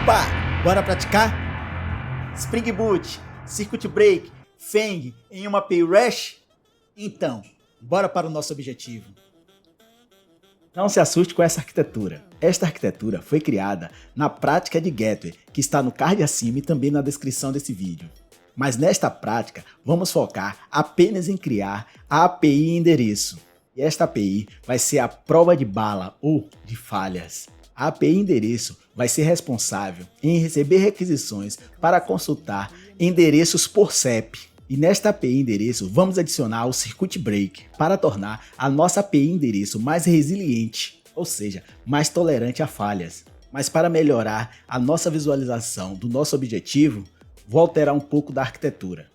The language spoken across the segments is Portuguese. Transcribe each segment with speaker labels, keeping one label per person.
Speaker 1: Opa, bora praticar? Spring Boot, Circuit Break, Fang em uma API REST? Então, bora para o nosso objetivo. Não se assuste com essa arquitetura. Esta arquitetura foi criada na prática de Gateway, que está no card acima e também na descrição desse vídeo. Mas nesta prática, vamos focar apenas em criar a API endereço. E esta API vai ser a prova de bala ou de falhas. A API endereço vai ser responsável em receber requisições para consultar endereços por CEP. E nesta API endereço vamos adicionar o Circuit Break para tornar a nossa API endereço mais resiliente, ou seja, mais tolerante a falhas. Mas para melhorar a nossa visualização do nosso objetivo, vou alterar um pouco da arquitetura.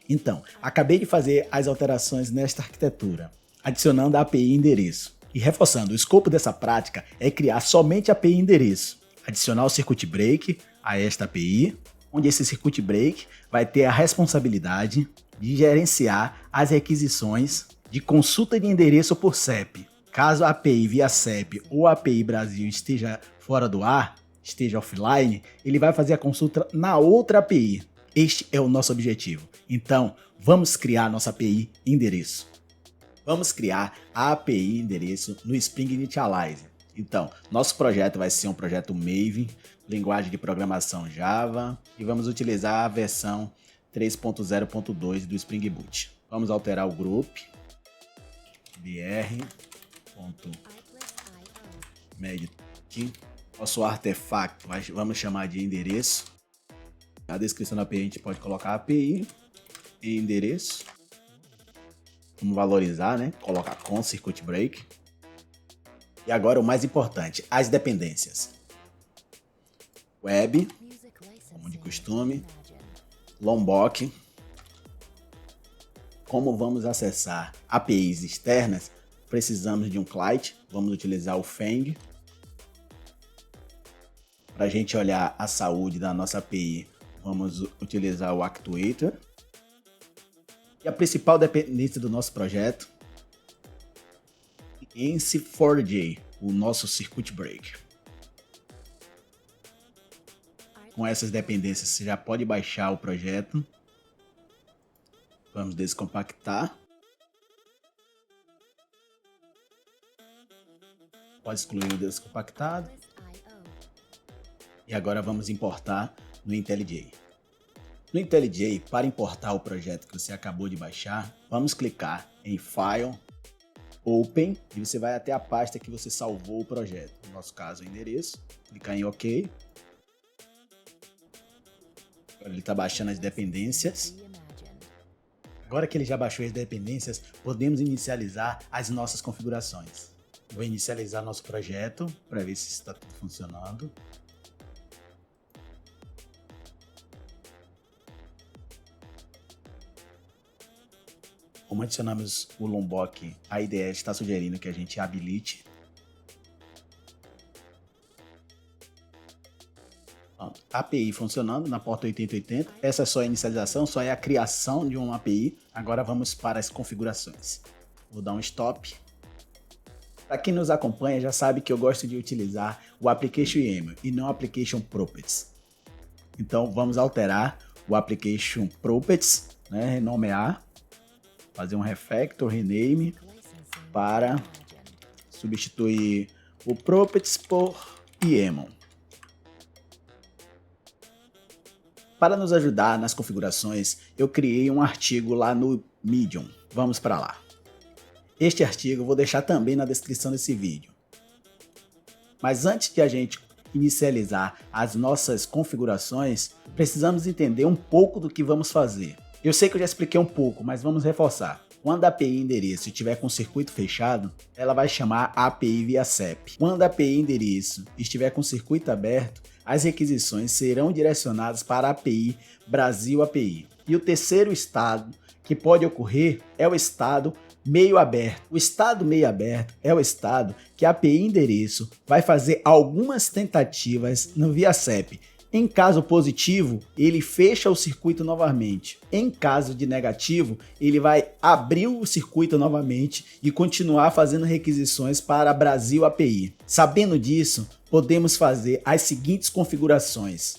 Speaker 1: Então, acabei de fazer as alterações nesta arquitetura, adicionando a API endereço. E reforçando, o escopo dessa prática é criar somente a API endereço, adicionar o Circuit Break a esta API, onde esse Circuit Break vai ter a responsabilidade de gerenciar as requisições de consulta de endereço por CEP. Caso a API via CEP ou a API Brasil esteja fora do ar, esteja offline, ele vai fazer a consulta na outra API. Este é o nosso objetivo. Então, vamos criar nossa API endereço. Vamos criar a API endereço no Spring Initialize. Então, nosso projeto vai ser um projeto Maven, linguagem de programação Java, e vamos utilizar a versão 3.0.2 do Spring Boot. Vamos alterar o group br.med. Nosso artefato vamos chamar de endereço. Na descrição da API a gente pode colocar API e endereço. Vamos valorizar, né? Colocar com Circuit Break. E agora o mais importante, as dependências. Web, como de costume. Lombok. Como vamos acessar APIs externas, precisamos de um client. Vamos utilizar o Fang. Para a gente olhar a saúde da nossa API, vamos utilizar o Actuator. E a principal dependência do nosso projeto, ENC4J, o nosso Circuit Break. Com essas dependências você já pode baixar o projeto. Vamos descompactar. Pode excluir o descompactado. E agora vamos importar no IntelliJ. No IntelliJ, para importar o projeto que você acabou de baixar, vamos clicar em File, Open, e você vai até a pasta que você salvou o projeto. No nosso caso, o endereço. Clicar em OK. Agora ele está baixando as dependências. Agora que ele já baixou as dependências, podemos inicializar as nossas configurações. Vou inicializar nosso projeto para ver se está tudo funcionando. Como adicionamos o Lombok, a IDE está sugerindo que a gente habilite. Pronto. API funcionando na porta 8080. Essa é só a inicialização, só é a criação de uma API. Agora vamos para as configurações. Vou dar um stop. Para quem nos acompanha já sabe que eu gosto de utilizar o Application YAML e não Application Properties. Então vamos alterar o Application Properties, né, renomear. Fazer um refactor, rename, para substituir o properties por YAML. Para nos ajudar nas configurações, eu criei um artigo lá no Medium. Vamos para lá. Este artigo eu vou deixar também na descrição desse vídeo. Mas antes de a gente inicializar as nossas configurações, precisamos entender um pouco do que vamos fazer. Eu sei que eu já expliquei um pouco, mas vamos reforçar. Quando a API endereço estiver com o circuito fechado, ela vai chamar a API via CEP. Quando a API endereço estiver com o circuito aberto, as requisições serão direcionadas para a API Brasil API. E o terceiro estado que pode ocorrer é o estado meio aberto. O estado meio aberto é o estado que a API endereço vai fazer algumas tentativas no via CEP. Em caso positivo, ele fecha o circuito novamente. Em caso de negativo, ele vai abrir o circuito novamente e continuar fazendo requisições para Brasil API. Sabendo disso, podemos fazer as seguintes configurações.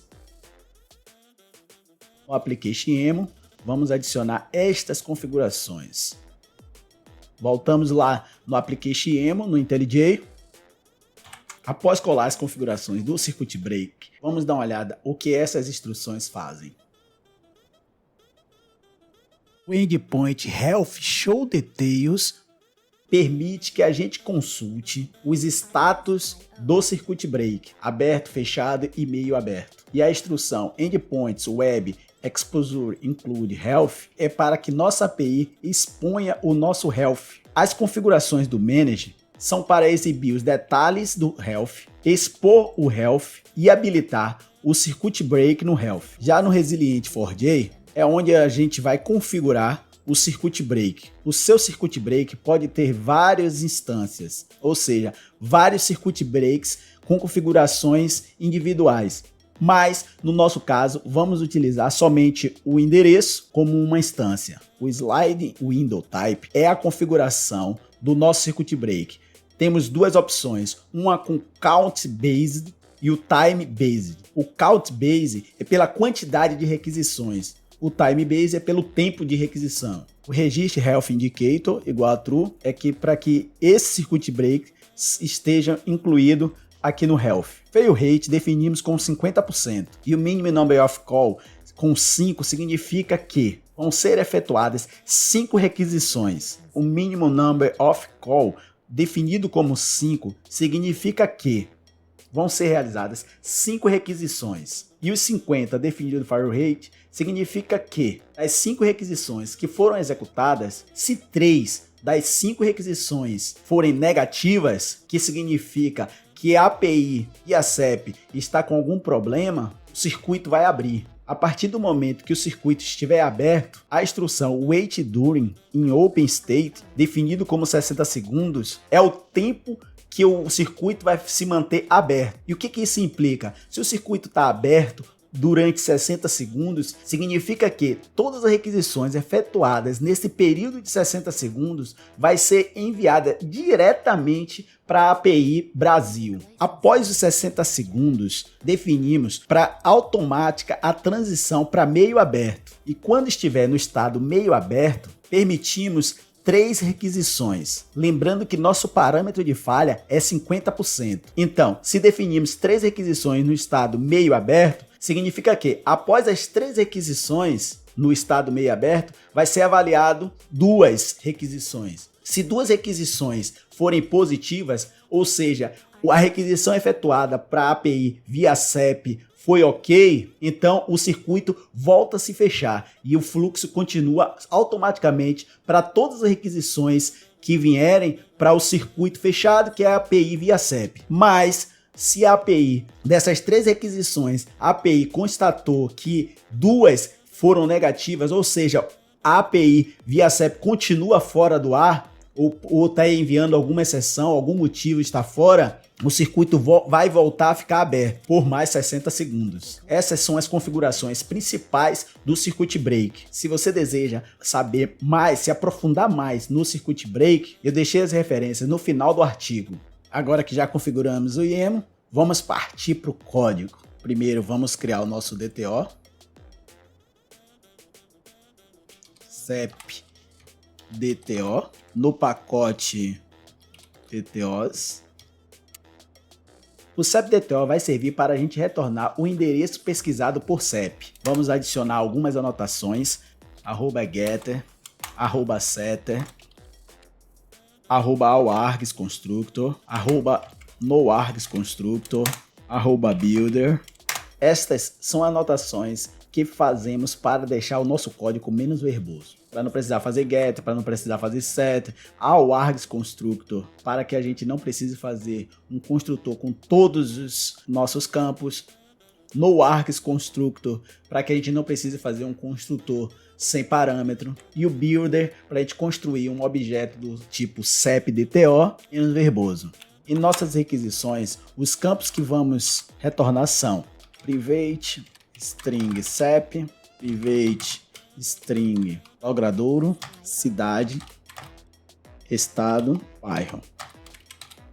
Speaker 1: No Application YAML, vamos adicionar estas configurações. Voltamos lá no Application YAML, no IntelliJ. Após colar as configurações do Circuit Break, vamos dar uma olhada o que essas instruções fazem. O Endpoint Health Show Details permite que a gente consulte os status do Circuit Break, aberto, fechado e meio aberto. E a instrução Endpoints Web Exposure Include Health é para que nossa API exponha o nosso Health. As configurações do Manage são para exibir os detalhes do Health, expor o Health e habilitar o Circuit Break no Health. Já no Resilient4j é onde a gente vai configurar o Circuit Break. O seu Circuit Break pode ter várias instâncias, ou seja, vários Circuit Breaks com configurações individuais. Mas, no nosso caso, vamos utilizar somente o endereço como uma instância. O Slide Window Type é a configuração do nosso Circuit Break. Temos duas opções, uma com Count Based e o Time Based. O Count Based é pela quantidade de requisições. O Time Based é pelo tempo de requisição. O Register Health Indicator igual a True é para que esse Circuit Break esteja incluído aqui no Health. Fail Rate definimos com 50% e o Minimum Number of Call com 5 significa que vão ser efetuadas 5 requisições. O Minimum Number of Call definido como 5 significa que vão ser realizadas 5 requisições. E os 50 definido no Fail Rate significa que as 5 requisições que foram executadas, se 3 das 5 requisições forem negativas, que significa que a API e a CEP está com algum problema, o circuito vai abrir. A partir do momento que o circuito estiver aberto, a instrução Wait During in Open State, definido como 60 segundos, é o tempo que o circuito vai se manter aberto. E o que isso implica? Se o circuito está aberto durante 60 segundos, significa que todas as requisições efetuadas nesse período de 60 segundos vai ser enviada diretamente para a API Brasil. Após os 60 segundos, definimos para automática a transição para meio aberto. E quando estiver no estado meio aberto, permitimos 3 requisições. Lembrando que nosso parâmetro de falha é 50%. Então, se definimos 3 requisições no estado meio aberto, significa que após as 3 requisições no estado meio aberto, vai ser avaliado 2 requisições. Se 2 requisições forem positivas, ou seja, a requisição efetuada para a API via CEP foi ok, então o circuito volta a se fechar e o fluxo continua automaticamente para todas as requisições que vierem para o circuito fechado, que é a API via CEP. Mas se a API, dessas 3 requisições, a API constatou que 2 foram negativas, ou seja, a API via CEP continua fora do ar, ou está enviando alguma exceção, algum motivo está fora, o circuito vai voltar a ficar aberto por mais 60 segundos. Essas são as configurações principais do Circuit Break. Se você deseja saber mais, se aprofundar mais no Circuit Break, eu deixei as referências no final do artigo. Agora que já configuramos o YAML, vamos partir para o código. Primeiro vamos criar o nosso DTO. CEP DTO. No pacote DTOs. O CEP DTO vai servir para a gente retornar o endereço pesquisado por CEP. Vamos adicionar algumas anotações. @getter, @setter, @allargsConstructor, @noargsConstructor, @builder. Estas são anotações que fazemos para deixar o nosso código menos verboso. Para não precisar fazer getter, para não precisar fazer setter, allargsConstructor, para que a gente não precise fazer um construtor com todos os nossos campos, noargsConstructor, para que a gente não precise fazer um construtor sem parâmetro, e o builder para a gente construir um objeto do tipo CEP DTO menos verboso. Em nossas requisições, os campos que vamos retornar são: private string CEP, private string Logradouro, cidade, estado, bairro.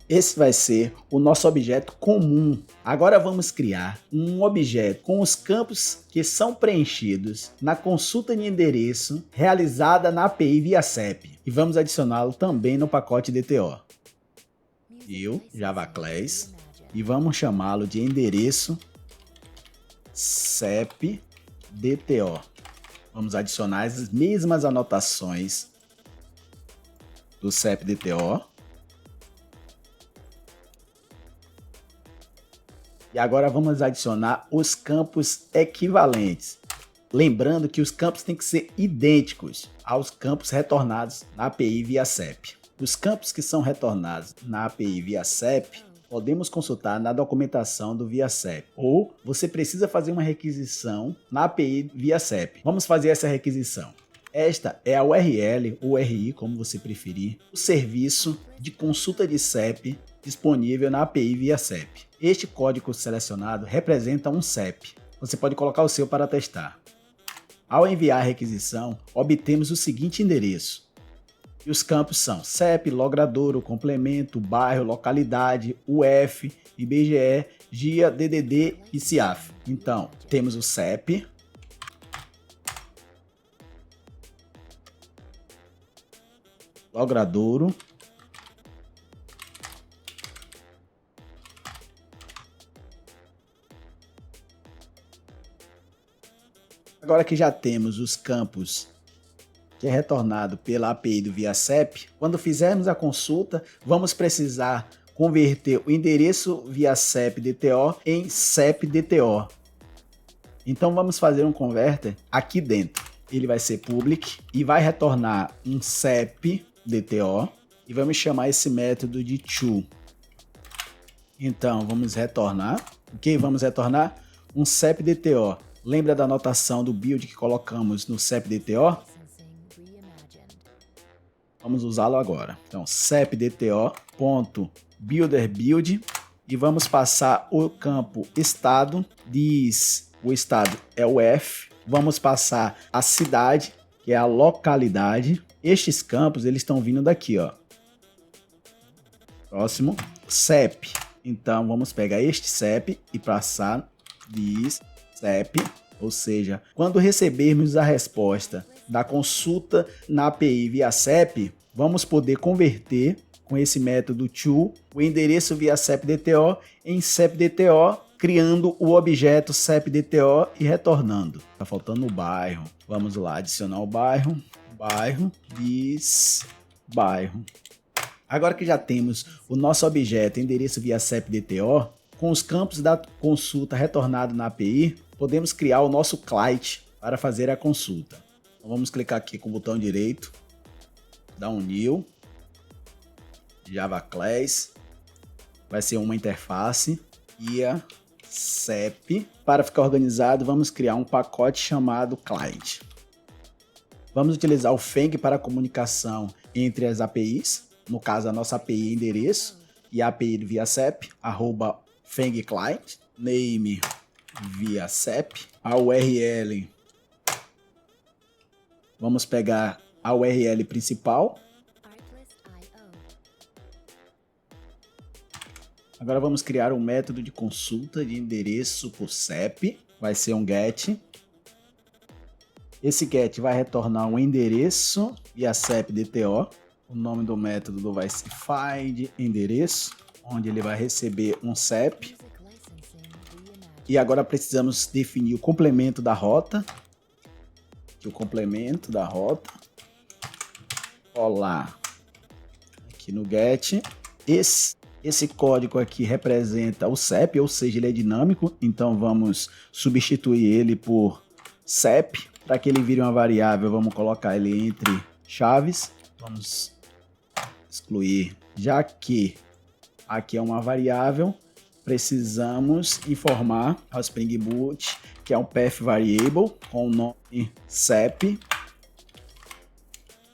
Speaker 1: Esse vai ser o nosso objeto comum. Agora vamos criar um objeto com os campos que são preenchidos na consulta de endereço realizada na API via CEP. E vamos adicioná-lo também no pacote DTO. New Java Class. E vamos chamá-lo de endereço CEP DTO. Vamos adicionar as mesmas anotações do CEP DTO. E agora vamos adicionar os campos equivalentes. Lembrando que os campos têm que ser idênticos aos campos retornados na API via CEP. Os campos que são retornados na API via CEP, podemos consultar na documentação do via CEP. Ou você precisa fazer uma requisição na API via CEP. Vamos fazer essa requisição. Esta é a URL, ou URI, como você preferir, o serviço de consulta de CEP disponível na API via CEP. Este código selecionado representa um CEP. Você pode colocar o seu para testar. Ao enviar a requisição, obtemos o seguinte endereço. E os campos são CEP, Logradouro, complemento, bairro, localidade, UF, IBGE, GIA, DDD e CIAF. Então, temos o CEP, Logradouro, agora que já temos os campos que é retornado pela API do via CEP, quando fizermos a consulta, vamos precisar converter o endereço via CEP DTO em CEP DTO. Então vamos fazer um converter aqui dentro. Ele vai ser public e vai retornar um CEP DTO e vamos chamar esse método de to. Então vamos retornar, ok? Vamos retornar um CEP DTO. Lembra da anotação do build que colocamos no CEP DTO? Vamos usá-lo agora. Então, CEP DTO.builderBuild e vamos passar o campo estado, o estado é o F. Vamos passar a cidade, que é a localidade. Estes campos, eles estão vindo daqui, ó. Próximo, CEP. Então, vamos pegar este CEP e passar CEP, ou seja, quando recebermos a resposta da consulta na API via CEP, vamos poder converter com esse método to o endereço via CEP DTO em CEP DTO, criando o objeto CEP DTO e retornando. Tá faltando o bairro. Vamos lá, adicionar o bairro, bairro. Agora que já temos o nosso objeto endereço via CEP DTO, com os campos da consulta retornado na API, podemos criar o nosso client para fazer a consulta. Então, vamos clicar aqui com o botão direito, dar um new, Java Class, vai ser uma interface, via CEP. Para ficar organizado, vamos criar um pacote chamado client. Vamos utilizar o Feng para a comunicação entre as APIs, no caso a nossa API endereço e a API do via CEP, @Feng Client, name via CEP, a URL, vamos pegar a URL principal. Agora vamos criar um método de consulta de endereço por CEP, vai ser um get. Esse get vai retornar um endereço via CEP DTO. O nome do método vai ser find endereço, onde ele vai receber um CEP. E agora precisamos definir o complemento da rota. Aqui o complemento da rota. Olá. Aqui no get. Esse código aqui representa o CEP, ou seja, ele é dinâmico. Então vamos substituir ele por CEP. Para que ele vire uma variável, vamos colocar ele entre chaves. Vamos excluir, já que aqui é uma variável, precisamos informar ao Spring Boot que é um path variable com o nome CEP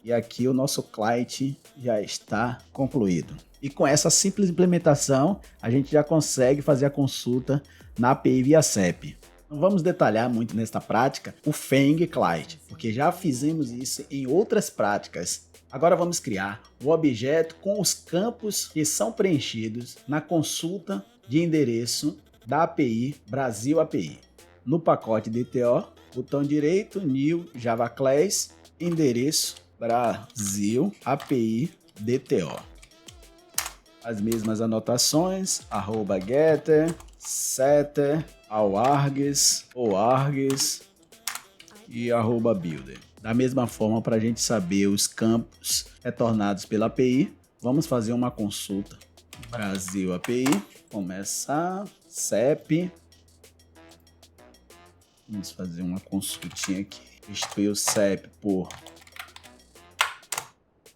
Speaker 1: E aqui o nosso client já está concluído. E com essa simples implementação, a gente já consegue fazer a consulta na API via SEP. Não vamos detalhar muito nesta prática o Feng Client, porque já fizemos isso em outras práticas. Agora vamos criar o objeto com os campos que são preenchidos na consulta de endereço da API Brasil API. No pacote DTO, botão direito, New Java Class, endereço Brasil API DTO. As mesmas anotações, @getter, setter, awargs, oargs e @builder. Da mesma forma, para a gente saber os campos retornados pela API, vamos fazer uma consulta. Brasil API, começar, CEP. Vamos fazer uma consultinha aqui. Substituir o CEP por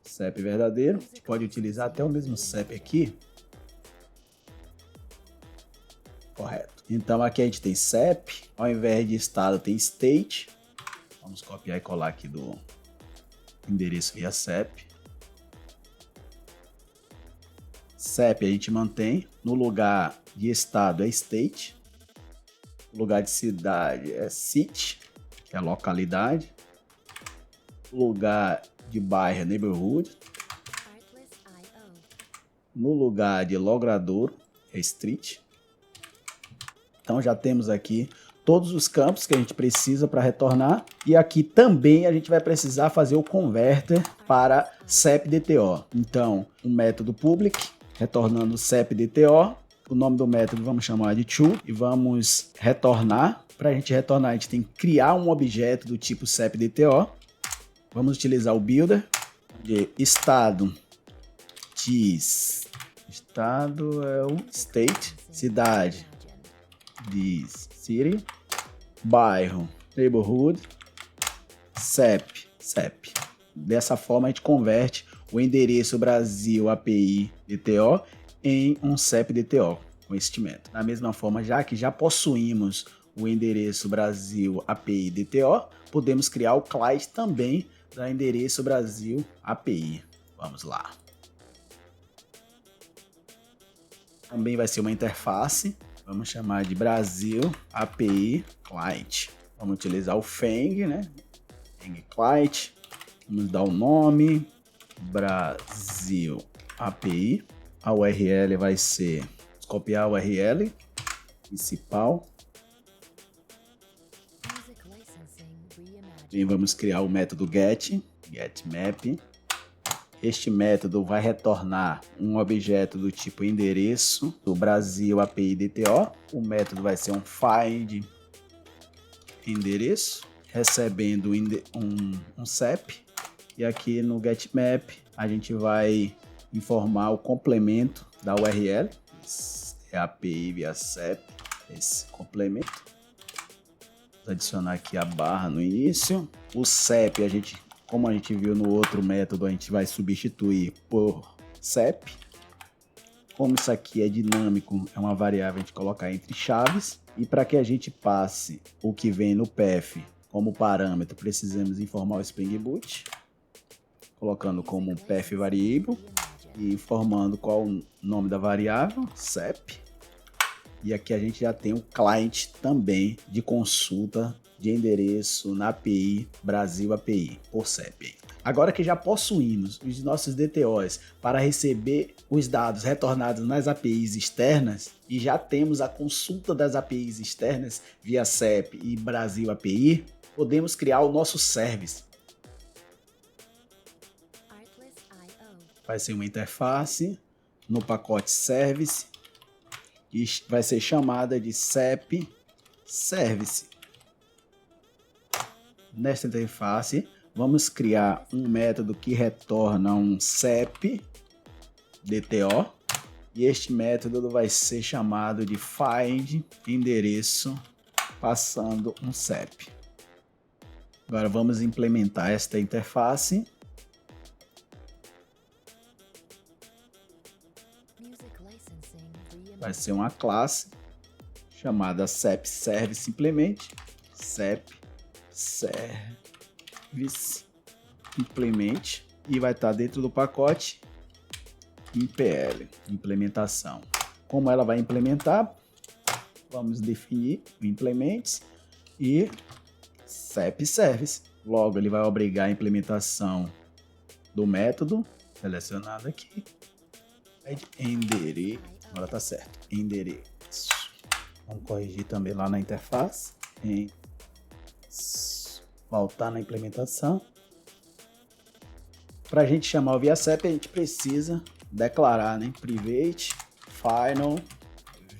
Speaker 1: CEP verdadeiro. A gente pode utilizar até o mesmo CEP aqui. Correto. Então aqui a gente tem CEP, ao invés de estado tem state. Vamos copiar e colar aqui do endereço via CEP. CEP a gente mantém, no lugar de estado é state, no lugar de cidade é city, que é localidade, no lugar de bairro é neighborhood, no lugar de logradouro é street. Então já temos aqui todos os campos que a gente precisa para retornar. E aqui também a gente vai precisar fazer o converter para CEP DTO. Então, o método public, retornando CEP DTO. O nome do método vamos chamar de to e vamos retornar. Para a gente retornar, a gente tem que criar um objeto do tipo CEP DTO. Vamos utilizar o builder de estado estado é o state, cidade de city, bairro, neighborhood, CEP. Dessa forma a gente converte o endereço Brasil API DTO em um CEP DTO com este método. Da mesma forma, já que já possuímos o endereço Brasil API DTO, podemos criar o client também da endereço Brasil API. Vamos lá. Também vai ser uma interface. Vamos chamar de Brasil API Client. Vamos utilizar o Feng, né? Feng Client. Vamos dar o nome Brasil API. A URL vai ser, vamos copiar a URL principal. E vamos criar o método getMap. Este método vai retornar um objeto do tipo endereço do Brasil API DTO. O método vai ser um find endereço, recebendo um CEP. E aqui no getMap a gente vai informar o complemento da URL. Esse é a API via CEP, esse complemento. Vamos adicionar aqui a barra no início. O CEP como a gente viu no outro método, a gente vai substituir por CEP. Como isso aqui é dinâmico, é uma variável, a gente colocar entre chaves. E para que a gente passe o que vem no path como parâmetro, precisamos informar o Spring Boot, colocando como path variable e informando qual o nome da variável, CEP. E aqui a gente já tem o client também de consulta de endereço na API Brasil API por CEP. Agora que já possuímos os nossos DTOs para receber os dados retornados nas APIs externas e já temos a consulta das APIs externas via CEP e Brasil API, podemos criar o nosso service. Vai ser uma interface no pacote service e vai ser chamada de CEP Service. Nesta interface, vamos criar um método que retorna um CEP DTO e este método vai ser chamado de find endereço passando um CEP. Agora vamos implementar esta interface. Vai ser uma classe chamada CEP Service simplesmente, CEP Service implement, e vai estar dentro do pacote impl, implementação. Como ela vai implementar, vamos definir o implements e SAP service. Logo, ele vai obrigar a implementação do método selecionado aqui. Endereço, agora tá certo, endereço. Vamos corrigir também lá na interface. Voltar na implementação. Para a gente chamar o ViaSAP, a gente precisa declarar, né? Private final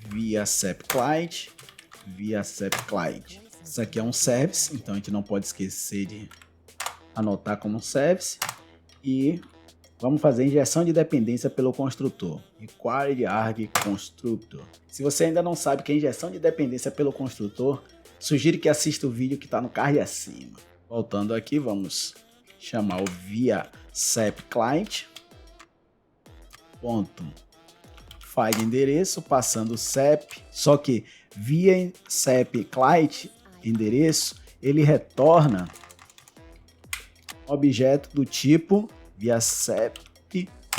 Speaker 1: ViaSAP client, ViaSAP client. Isso aqui é um service, então a gente não pode esquecer de anotar como um service. E vamos fazer injeção de dependência pelo construtor. Required arg constructor. Se você ainda não sabe o que é injeção de dependência pelo construtor, sugiro que assista o vídeo que está no card acima. Voltando aqui, vamos chamar o ViaSAP client. Ponto. Find endereço, passando o SAP. Só que ViaSAP client endereço, ele retorna objeto do tipo ViaSAP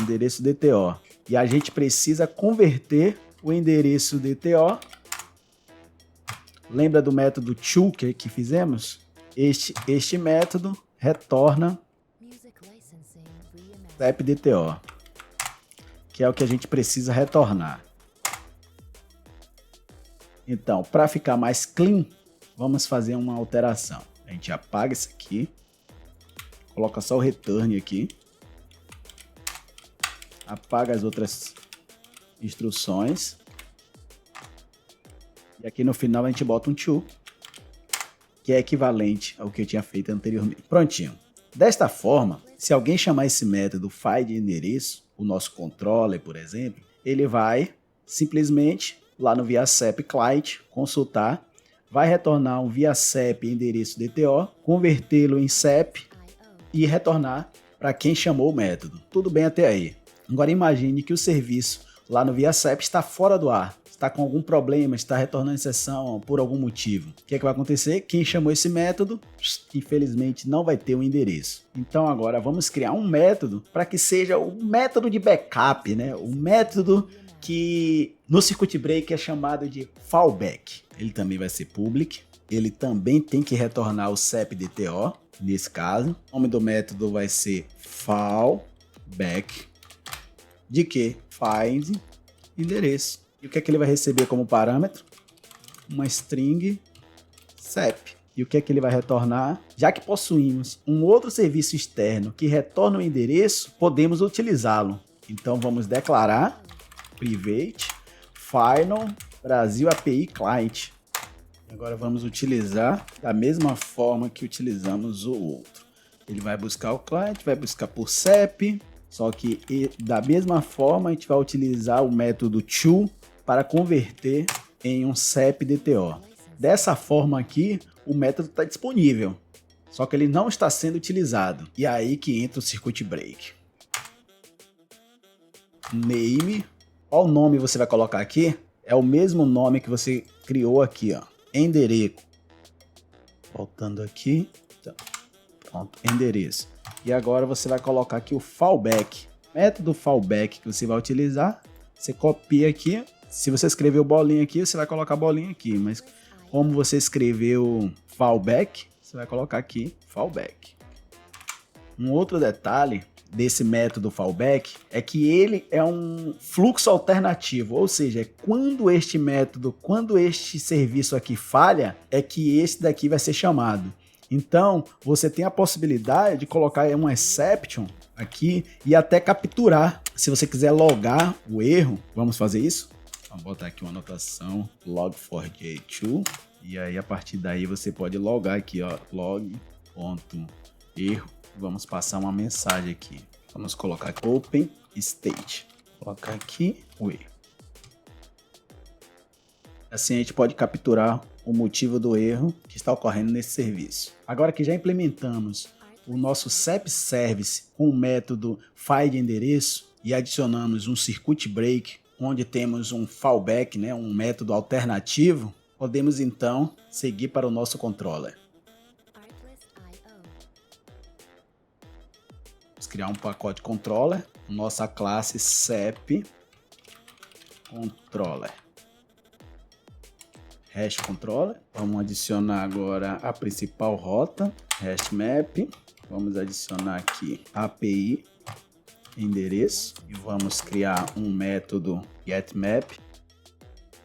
Speaker 1: endereço DTO. E a gente precisa converter o endereço DTO. Lembra do método to que fizemos? Este método retorna SAP DTO, que é o que a gente precisa retornar. Então, para ficar mais clean, vamos fazer uma alteração. A gente apaga isso aqui, coloca só o return aqui, apaga as outras instruções, e aqui no final a gente bota um to, que é equivalente ao que eu tinha feito anteriormente. Prontinho. Desta forma, se alguém chamar esse método find endereço, o nosso controller, por exemplo, ele vai simplesmente lá no ViaSAP client consultar, vai retornar um ViaSAP endereço DTO, convertê-lo em SAP e retornar para quem chamou o método. Tudo bem até aí. Agora imagine que o serviço lá no ViaSAP está fora do ar, está com algum problema, está retornando exceção por algum motivo. O que é que vai acontecer? Quem chamou esse método, infelizmente, não vai ter um endereço. Então agora vamos criar um método para que seja o método de backup, né? O método que no circuit break é chamado de fallback. Ele também vai ser public. Ele também tem que retornar o SAP DTO, nesse caso. O nome do método vai ser fallback. De que? Find endereço. E o que é que ele vai receber como parâmetro? Uma string SAP. E o que é que ele vai retornar? Já que possuímos um outro serviço externo que retorna o endereço, podemos utilizá-lo. Então vamos declarar private final Brasil API client. Agora vamos utilizar da mesma forma que utilizamos o outro. Ele vai buscar o client, vai buscar por SAP, só que da mesma forma a gente vai utilizar o método to para converter em um SAP DTO. Dessa forma aqui, o método está disponível, só que ele não está sendo utilizado. E é aí que entra o circuit break. Name, qual nome você vai colocar aqui? É o mesmo nome que você criou aqui, ó. Endereço. Voltando aqui, então, pronto, endereço. E agora você vai colocar aqui o fallback. Método fallback que você vai utilizar, você copia aqui. Se você escreveu bolinha aqui, você vai colocar bolinha aqui, mas como você escreveu fallback, você vai colocar aqui fallback. Um outro detalhe desse método fallback é que ele é um fluxo alternativo, ou seja, quando este serviço aqui falha, é que esse daqui vai ser chamado. Então, você tem a possibilidade de colocar um exception aqui e até capturar. Se você quiser logar o erro, vamos fazer isso? Vamos botar aqui uma anotação log4j2 e aí a partir daí você pode logar aqui, ó, log.erro. Vamos passar uma mensagem aqui. Vamos colocar aqui, open state. Colocar aqui o erro. Assim a gente pode capturar o motivo do erro que está ocorrendo nesse serviço. Agora que já implementamos o nosso SAP Service com o método find endereço e adicionamos um circuit break, onde temos um fallback, né, um método alternativo, podemos então seguir para o nosso controller. Vamos criar um pacote controller, nossa classe CEP controller. Hash controller. Vamos adicionar agora a principal rota, hash map. Vamos adicionar aqui API endereço e vamos criar um método getMap.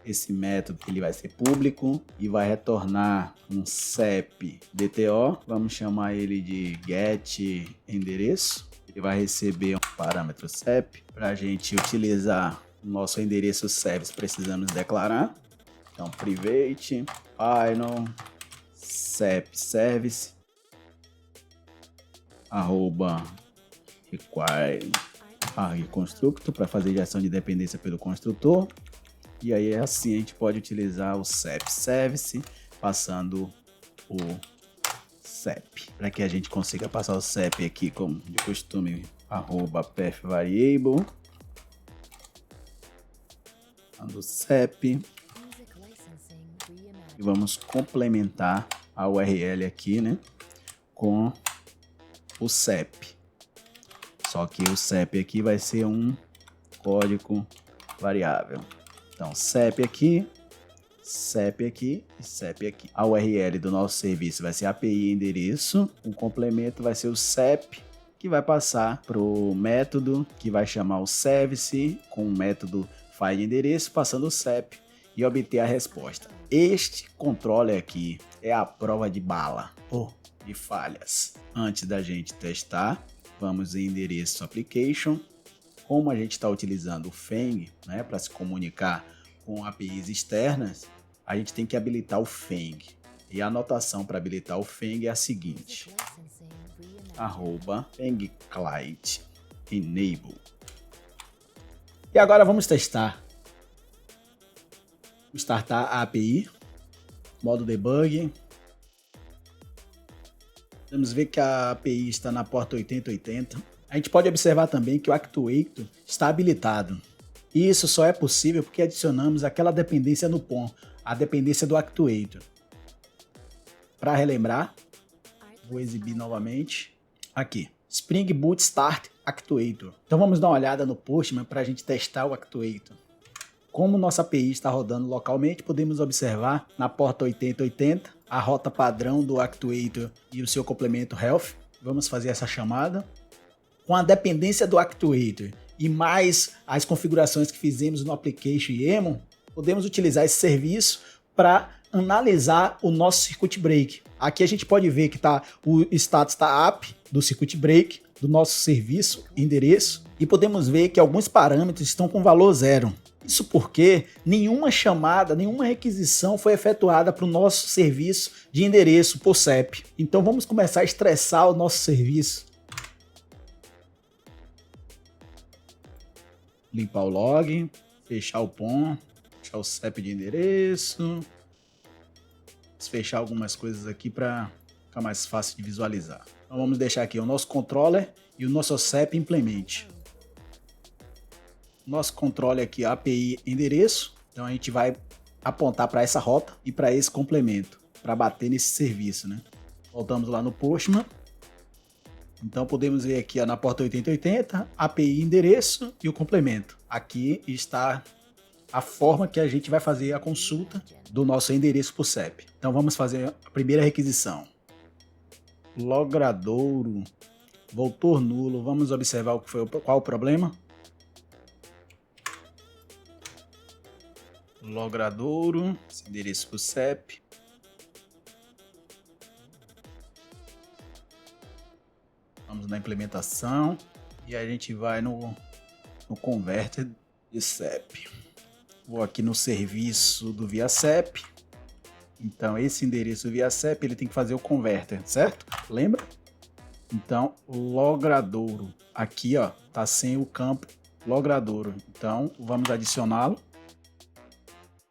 Speaker 1: Esse método ele vai ser público e vai retornar um CEP DTO. Vamos chamar ele de getEndereço. Ele vai receber um parâmetro CEP. Para a gente utilizar o nosso endereço service, precisamos declarar. Então, private final CEP service arroba require constructor para fazer gestão de dependência pelo construtor. E aí assim a gente pode utilizar o CEP service passando o CEP, para que a gente consiga passar o CEP aqui como de costume, arroba path variable, do CEP, e vamos complementar a URL aqui, né, com o CEP. Só que o CEP aqui vai ser um código variável. Então, CEP aqui e CEP aqui. A URL do nosso serviço vai ser API endereço. O complemento vai ser o CEP, que vai passar para o método que vai chamar o service com o método find endereço, passando o CEP e obter a resposta. Este controle aqui é a prova de bala ou de falhas. Antes da gente testar, vamos em endereço application. Como a gente está utilizando o Fang, né, para se comunicar com APIs externas, a gente tem que habilitar o Fang. E a anotação para habilitar o Fang é a seguinte: @fangclient enable. E agora vamos testar. Vamos startar a API, modo debug. Vamos ver que a API está na porta 8080. A gente pode observar também que o Actuator está habilitado. E isso só é possível porque adicionamos aquela dependência no POM, a dependência do Actuator. Para relembrar, vou exibir novamente aqui. Spring Boot Start Actuator. Então vamos dar uma olhada no Postman para a gente testar o Actuator. Como nossa API está rodando localmente, podemos observar na porta 8080 a rota padrão do Actuator e o seu complemento Health. Vamos fazer essa chamada. Com a dependência do Actuator e mais as configurações que fizemos no Application YAML, podemos utilizar esse serviço para analisar o nosso Circuit Break. Aqui a gente pode ver que o status está up do Circuit Break, do nosso serviço, endereço, e podemos ver que alguns parâmetros estão com valor 0. Isso porque nenhuma chamada, nenhuma requisição foi efetuada para o nosso serviço de endereço por CEP. Então vamos começar a estressar o nosso serviço. Limpar o log, fechar o POM, fechar o CEP de endereço, fechar algumas coisas aqui para ficar mais fácil de visualizar. Então vamos deixar aqui o nosso controller e o nosso CEP implemente. Nosso controller aqui, API endereço, então a gente vai apontar para essa rota e para esse complemento, para bater nesse serviço, né? Voltamos lá no Postman. Então podemos ver aqui na porta 8080, API endereço e o complemento. Aqui está a forma que a gente vai fazer a consulta do nosso endereço por CEP. Então vamos fazer a primeira requisição. Logradouro voltou nulo. Vamos observar qual o problema. Logradouro, esse endereço por CEP. Vamos na implementação e a gente vai no converter de CEP. Vou aqui no serviço do via CEP. Então esse endereço via CEP ele tem que fazer o converter, certo? Lembra? Então logradouro aqui, ó, tá sem o campo logradouro. Então vamos adicioná-lo.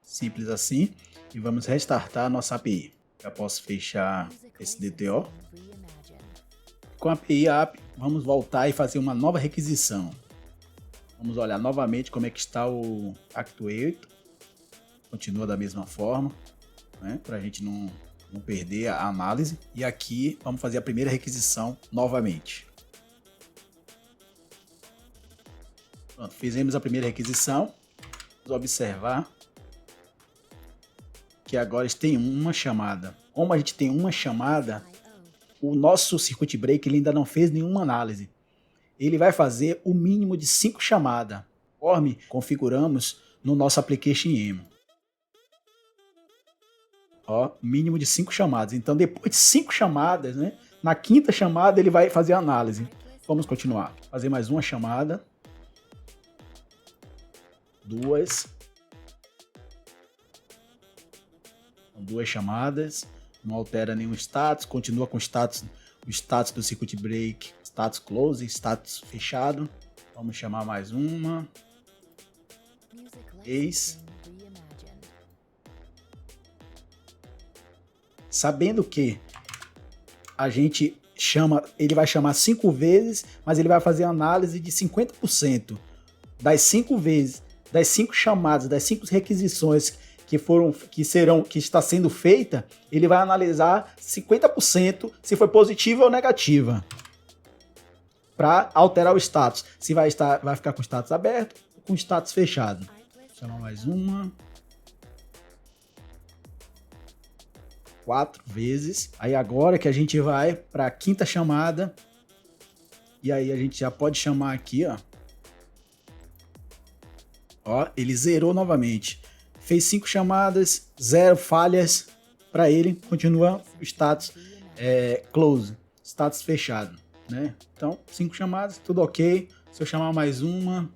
Speaker 1: Simples assim. E vamos restartar a nossa API. Já posso fechar esse DTO. Com a API app, vamos voltar e fazer uma nova requisição. Vamos olhar novamente como é que está o Actuator. Continua da mesma forma, né? Para a gente não perder a análise. E aqui vamos fazer a primeira requisição novamente. Pronto, fizemos a primeira requisição. Vamos observar que agora tem uma chamada. Como a gente tem uma chamada, o nosso circuit break ele ainda não fez nenhuma análise. Ele vai fazer o mínimo de 5 chamadas, conforme configuramos no nosso application YAML. Ó, mínimo de 5 chamadas. Então, depois de 5 chamadas, né, na quinta chamada ele vai fazer a análise. Vamos continuar. Fazer mais uma chamada. 2. 2 chamadas. Não altera nenhum status. Continua com o status do circuit break. Status close, status fechado. Vamos chamar mais uma. 3. Sabendo que a gente chama, ele vai chamar 5 vezes, mas ele vai fazer análise de 50% das 5 vezes, das 5 chamadas, das 5 requisições que está sendo feita, ele vai analisar 50% se foi positiva ou negativa, para alterar o status, se vai ficar com o status aberto ou com o status fechado. Vou chamar mais uma. 4 vezes. Aí agora que a gente vai para a quinta chamada, e aí a gente já pode chamar aqui, ó. Ó, ele zerou novamente. Fez 5 chamadas, 0 falhas para ele, continua o status close, status fechado, né? Então, 5 chamadas, tudo ok. Se eu chamar mais uma,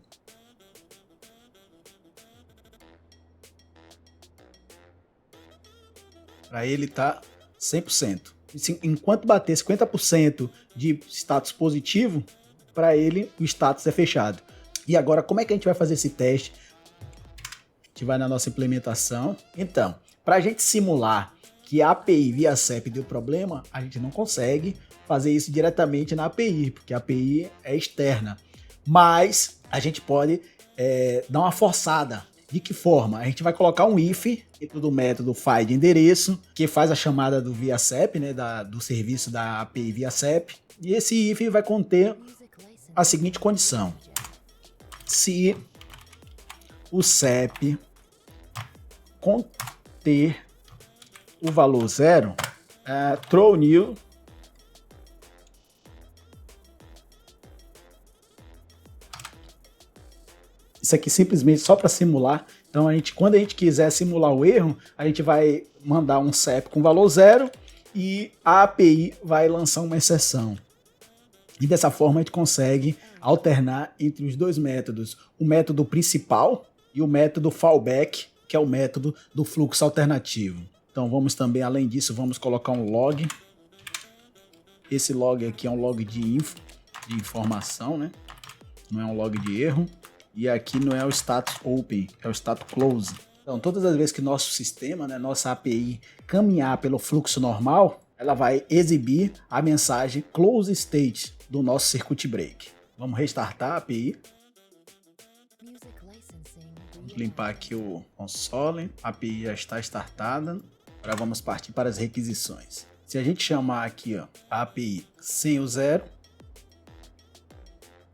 Speaker 1: para ele tá 100%. Enquanto bater 50% de status positivo, para ele o status é fechado. E agora, como é que a gente vai fazer esse teste? A gente vai na nossa implementação. Então, para a gente simular que a API via CEP deu problema, a gente não consegue fazer isso diretamente na API, porque a API é externa. Mas a gente pode dar uma forçada. De que forma? A gente vai colocar um if dentro do método find endereço, que faz a chamada do via CEP, né, do serviço da API via CEP. E esse if vai conter a seguinte condição: se o CEP conter o valor 0, throw new isso aqui simplesmente só para simular. Então, quando a gente quiser simular o erro, a gente vai mandar um CEP com valor 0 e a API vai lançar uma exceção. E dessa forma a gente consegue alternar entre os dois métodos, o método principal e o método fallback, que é o método do fluxo alternativo. Então vamos também, além disso, vamos colocar um log. Esse log aqui é um log de informação, né? Não é um log de erro. E aqui não é o status open, é o status close. Então todas as vezes que nosso sistema, né, nossa API caminhar pelo fluxo normal, ela vai exibir a mensagem close state do nosso circuit break. Vamos restartar a API. Vamos limpar aqui o console. A API já está startada. Agora vamos partir para as requisições. Se a gente chamar aqui, ó, a API sem o 0,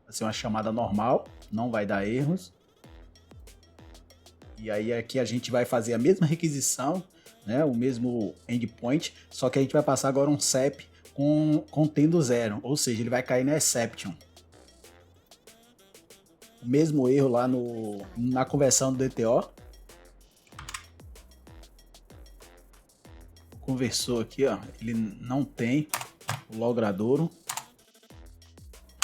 Speaker 1: vai ser uma chamada normal, não vai dar erros. E aí aqui a gente vai fazer a mesma requisição, né, o mesmo endpoint, só que a gente vai passar agora um CEP contendo 0, ou seja, ele vai cair na exception. O mesmo erro lá na conversão do DTO. O conversor aqui, ó, ele não tem o logradouro.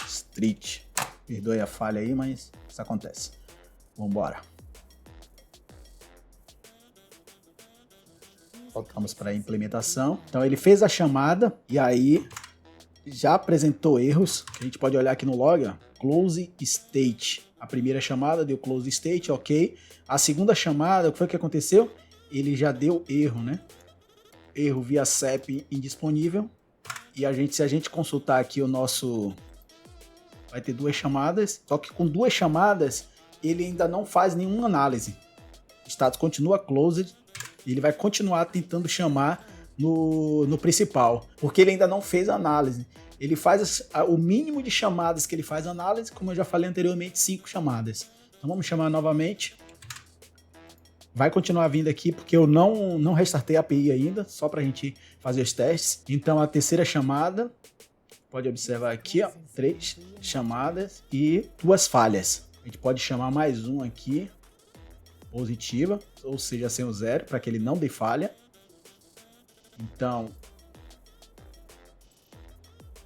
Speaker 1: Street. Perdoe a falha aí, mas isso acontece. Vamos embora. Voltamos para a implementação. Então ele fez a chamada e aí já apresentou erros. Que a gente pode olhar aqui no log, ó. Close state. A primeira chamada deu close state, ok. A segunda chamada, o que foi que aconteceu? Ele já deu erro, né? Erro via CEP indisponível. E se a gente consultar aqui o nosso... Vai ter 2 chamadas, só que com 2 chamadas ele ainda não faz nenhuma análise. O status continua closed e ele vai continuar tentando chamar no principal, porque ele ainda não fez a análise. Ele faz o mínimo de chamadas que ele faz análise, como eu já falei anteriormente, 5 chamadas. Então vamos chamar novamente. Vai continuar vindo aqui, porque eu não restartei a API ainda, só para a gente fazer os testes. Então a terceira chamada, pode observar aqui, ó, 3 chamadas e 2 falhas. A gente pode chamar mais um aqui, positiva, ou seja, sem o 0, para que ele não dê falha. Então,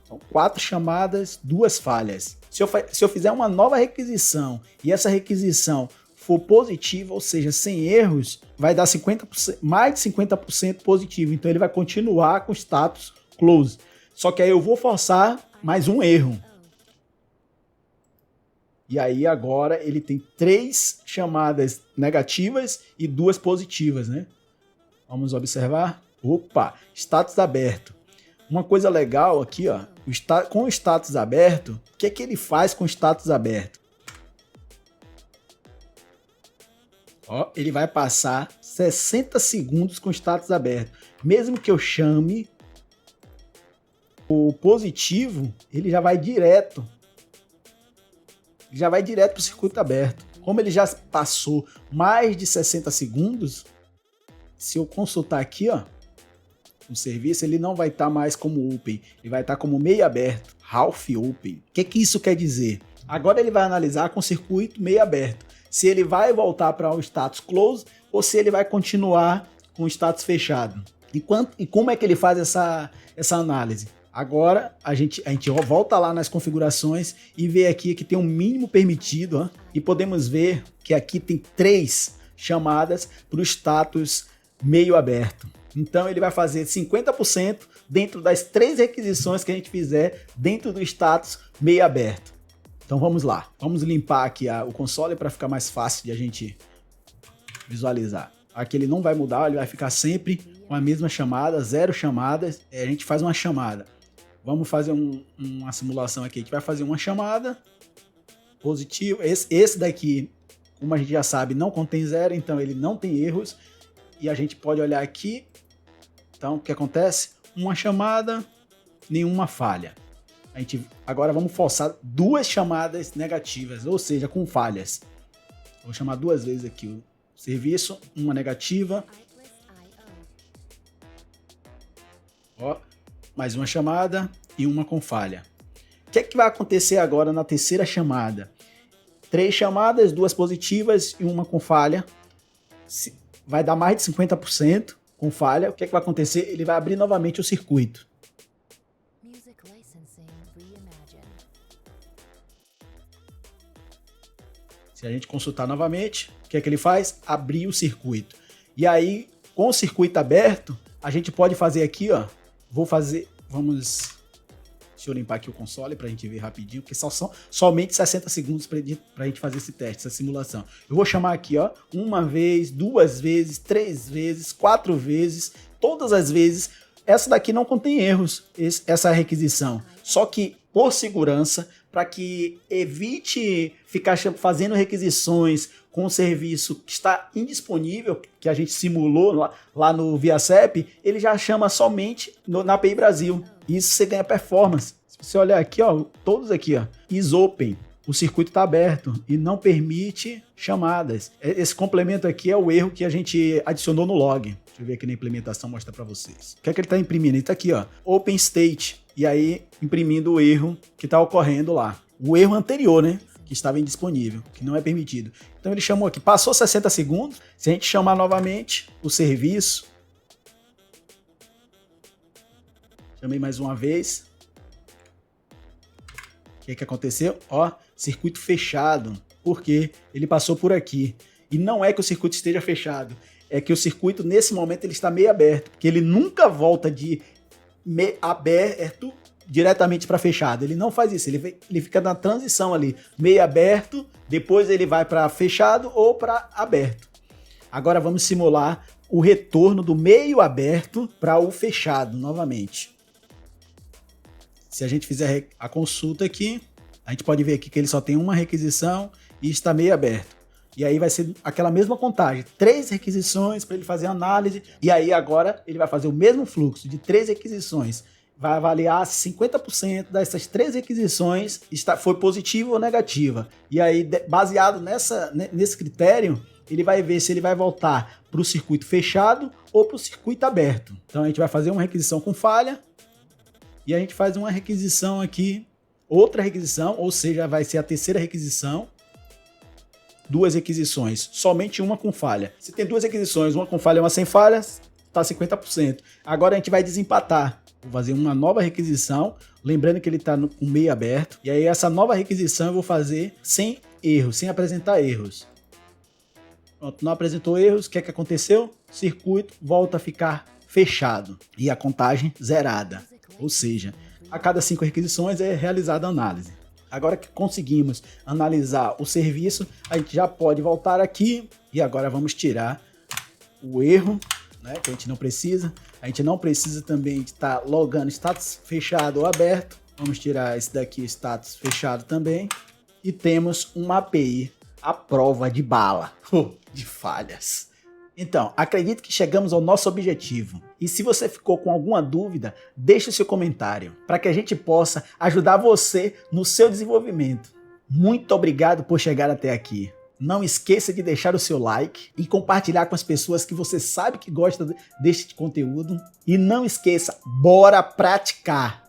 Speaker 1: são 4 chamadas, 2 falhas. Se eu fizer uma nova requisição e essa requisição for positiva, ou seja, sem erros, vai dar 50%, mais de 50% positivo. Então ele vai continuar com o status close. Só que aí eu vou forçar mais um erro. E aí agora ele tem 3 chamadas negativas e 2 positivas, né? Vamos observar. Opa, status aberto. Uma coisa legal aqui, ó, com o status aberto, o que é que ele faz com o status aberto? Ó, ele vai passar 60 segundos com o status aberto. Mesmo que eu chame o positivo, ele já vai direto. Já vai direto para o circuito aberto. Como ele já passou mais de 60 segundos, se eu consultar aqui, ó, o serviço, ele não vai estar mais como open, ele vai estar como meio aberto, half open. O que isso quer dizer? Agora ele vai analisar com o circuito meio aberto, se ele vai voltar para o status close ou se ele vai continuar com o status fechado. E como é que ele faz essa análise? Agora a gente volta lá nas configurações e vê aqui que tem um mínimo permitido, ó, e podemos ver que aqui tem 3 chamadas para o status meio aberto. Então ele vai fazer 50% dentro das 3 requisições que a gente fizer dentro do status meio aberto. Então vamos lá, vamos limpar aqui o console para ficar mais fácil de a gente visualizar. Aqui ele não vai mudar, ele vai ficar sempre com a mesma chamada, 0 chamadas. A gente faz uma chamada. Vamos fazer uma simulação aqui. A gente vai fazer uma chamada positiva. Esse daqui, como a gente já sabe, não contém 0, então ele não tem erros. E a gente pode olhar aqui. Então, o que acontece? Uma chamada, nenhuma falha. Agora vamos forçar 2 chamadas negativas, ou seja, com falhas. Vou chamar 2 vezes aqui o serviço, uma negativa. Ó, mais uma chamada e uma com falha. O que é que vai acontecer agora na terceira chamada? 3 chamadas, 2 positivas e uma com falha. Vai dar mais de 50% com falha. O que é que vai acontecer? Ele vai abrir novamente o circuito. Se a gente consultar novamente, o que é que ele faz? Abrir o circuito. E aí, com o circuito aberto, a gente pode fazer aqui, ó. Deixa eu limpar aqui o console para a gente ver rapidinho, porque são somente 60 segundos para a gente fazer esse teste, essa simulação. Eu vou chamar aqui, ó, 1 vez, 2 vezes, 3 vezes, 4 vezes, todas as vezes. Essa daqui não contém erros, essa requisição. Só que, por segurança, para que evite ficar fazendo requisições com um serviço que está indisponível, que a gente simulou lá no ViaCep, ele já chama somente na API Brasil. Isso você ganha performance. Se você olhar aqui, ó, todos aqui, ó, is open, o circuito está aberto e não permite chamadas. Esse complemento aqui é o erro que a gente adicionou no log. Deixa eu ver aqui na implementação, mostrar para vocês. O que é que ele está imprimindo? Ele está aqui, ó, open state, e aí imprimindo o erro que está ocorrendo lá. O erro anterior, né? Que estava indisponível, que não é permitido. Então ele chamou aqui, passou 60 segundos, se a gente chamar novamente o serviço, chamei mais uma vez, o que aconteceu? Ó, circuito fechado, porque ele passou por aqui. E não é que o circuito esteja fechado, é que o circuito nesse momento ele está meio aberto, porque ele nunca volta de aberto diretamente para fechado. Ele não faz isso, ele fica na transição ali, meio aberto, depois ele vai para fechado ou para aberto. Agora vamos simular o retorno do meio aberto para o fechado novamente. Se a gente fizer a consulta aqui, a gente pode ver aqui que ele só tem uma requisição e está meio aberto. E aí vai ser aquela mesma contagem, 3 requisições para ele fazer a análise, e aí agora ele vai fazer o mesmo fluxo de 3 requisições, vai avaliar se 50% dessas 3 requisições foi positiva ou negativa. E aí, baseado nesse critério, ele vai ver se ele vai voltar para o circuito fechado ou para o circuito aberto. Então a gente vai fazer uma requisição com falha, e a gente faz uma requisição aqui, outra requisição, ou seja, vai ser a terceira requisição, 2 requisições, somente uma com falha. Se tem 2 requisições, uma com falha e uma sem falhas, está 50%. Agora a gente vai desempatar. Vou fazer uma nova requisição, lembrando que ele está com meio aberto. E aí essa nova requisição eu vou fazer sem erros, sem apresentar erros. Pronto, não apresentou erros, o que é que aconteceu? Circuito volta a ficar fechado e a contagem zerada. Ou seja, a cada 5 requisições é realizada a análise. Agora que conseguimos analisar o serviço, a gente já pode voltar aqui e agora vamos tirar o erro, né, que a gente não precisa. A gente não precisa também de estar logando status fechado ou aberto. Vamos tirar esse daqui, status fechado também. E temos uma API à prova de bala, de falhas. Então, acredito que chegamos ao nosso objetivo. E se você ficou com alguma dúvida, deixe o seu comentário, para que a gente possa ajudar você no seu desenvolvimento. Muito obrigado por chegar até aqui. Não esqueça de deixar o seu like e compartilhar com as pessoas que você sabe que gostam deste conteúdo. E não esqueça, bora praticar!